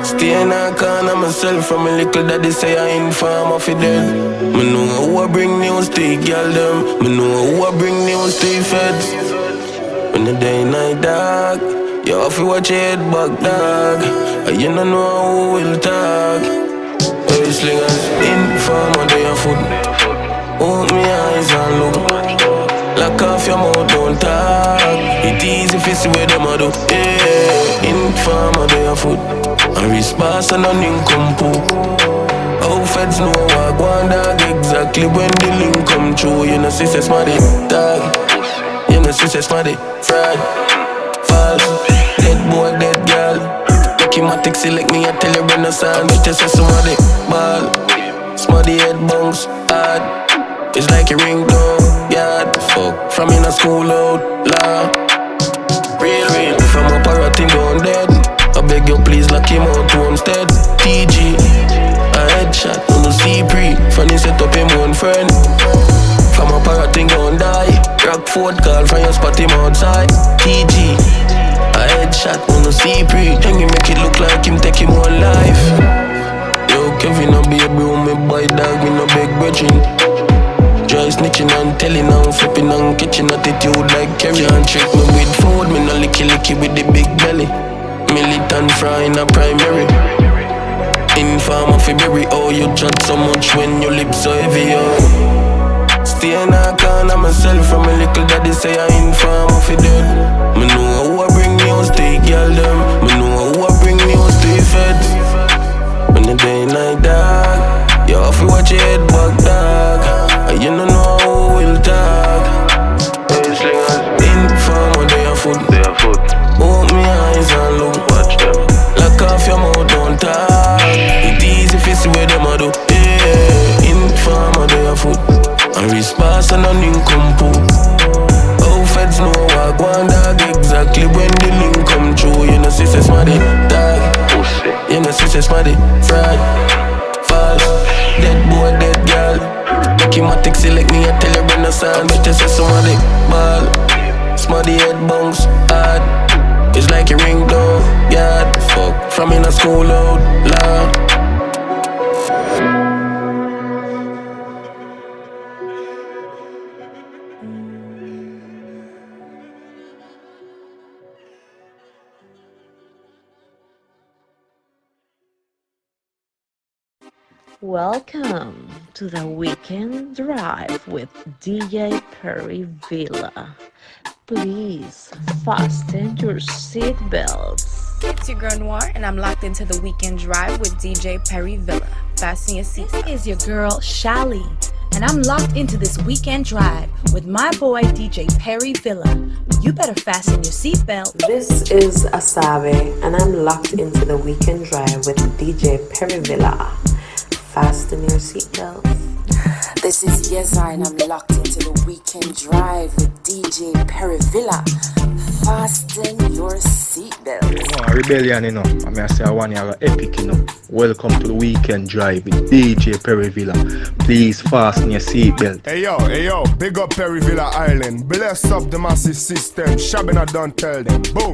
Stay in a corner myself from a little daddy say I inform of it dead. Me know who I bring news to the girl them. Me know who I bring news to the feds. When the day night dark, you have to watch your head back dog. And you don't know who will talk. Hey Slingerz, inform on their foot. Open my eyes and look. Lock off your mouth, don't talk. It easy if you see where them a do. Yeah, inform on their foot. And response and an income poop. How feds know what go on dog. Exactly when the link come true. You know sisters smarty dog. You know sisters smarty fraud. False. Dead boy, dead girl. Documatic select me, I tell you renaissance. Bitch, say somebody ball. Smarty head bounce hard. It's like a ringtone, yard. Fuck, from in a school out, law. Real, from a parrot down dead. I beg you please lock him out to homestead. TG, a headshot, on the C-pre. Funny set up him one friend. From a parrot down die. Rockford call from your spot him outside. TG, a headshot, on the C-pre. Then you make it look like him take him one life. Yo, Kevin, no baby, me boy dog, me no beg brethren. Dry snitching and telling and flipping and catching attitude like Kerry. Can't trick me with food, me no licky with the big belly. Militant fry in a primary. Inform of February, oh you chat so much when your lips so heavy, oh. Stay in a corner myself from a little daddy say I inform of it dead. Me know who I bring news to the girl them. Me know who I bring news to the feds. When the day night dark, you have to watch your head back dog. And you don't know who will talk. Hey Slingerz, inform on their foot. Open my eyes and look. Watch them. Lock off your mouth, don't talk. It easy if you see where them a do. Yeah, inform on their foot. And response and an income poop. How feds know what go on dog. Exactly when the link come true. You know sisters smarty dog. You know sisters smarty fraud. False. Dead boy, dead girl. Documatic select me, I tell you renaissance. Bitch, say somebody ball. Smarty head bounce hard. It's like a ringtone, yard. Fuck, from in a school out, law. Welcome to the weekend drive with DJ Perryvilla. Please fasten your seatbelts. It's your girl Noir, and I'm locked into the weekend drive with DJ Perryvilla. Fasten your seatbelts. This is your girl Shali, and I'm locked into this weekend drive with my boy DJ Perryvilla. You better fasten your seatbelt. This is Asabe, and I'm locked into the weekend drive with DJ Perryvilla. Fasten your seatbelts. This is YoSanii, and I'm locked into the weekend drive with DJ Perryvilla. Fasten your seatbelts. No, a rebellion, you know. I mean, I say I want you to epic, you know. Welcome to the weekend drive with DJ Perryvilla. Please fasten your seatbelt. Hey yo, big up Perryvilla Island. Bless up the massive system. Shabina don't tell them. Boom.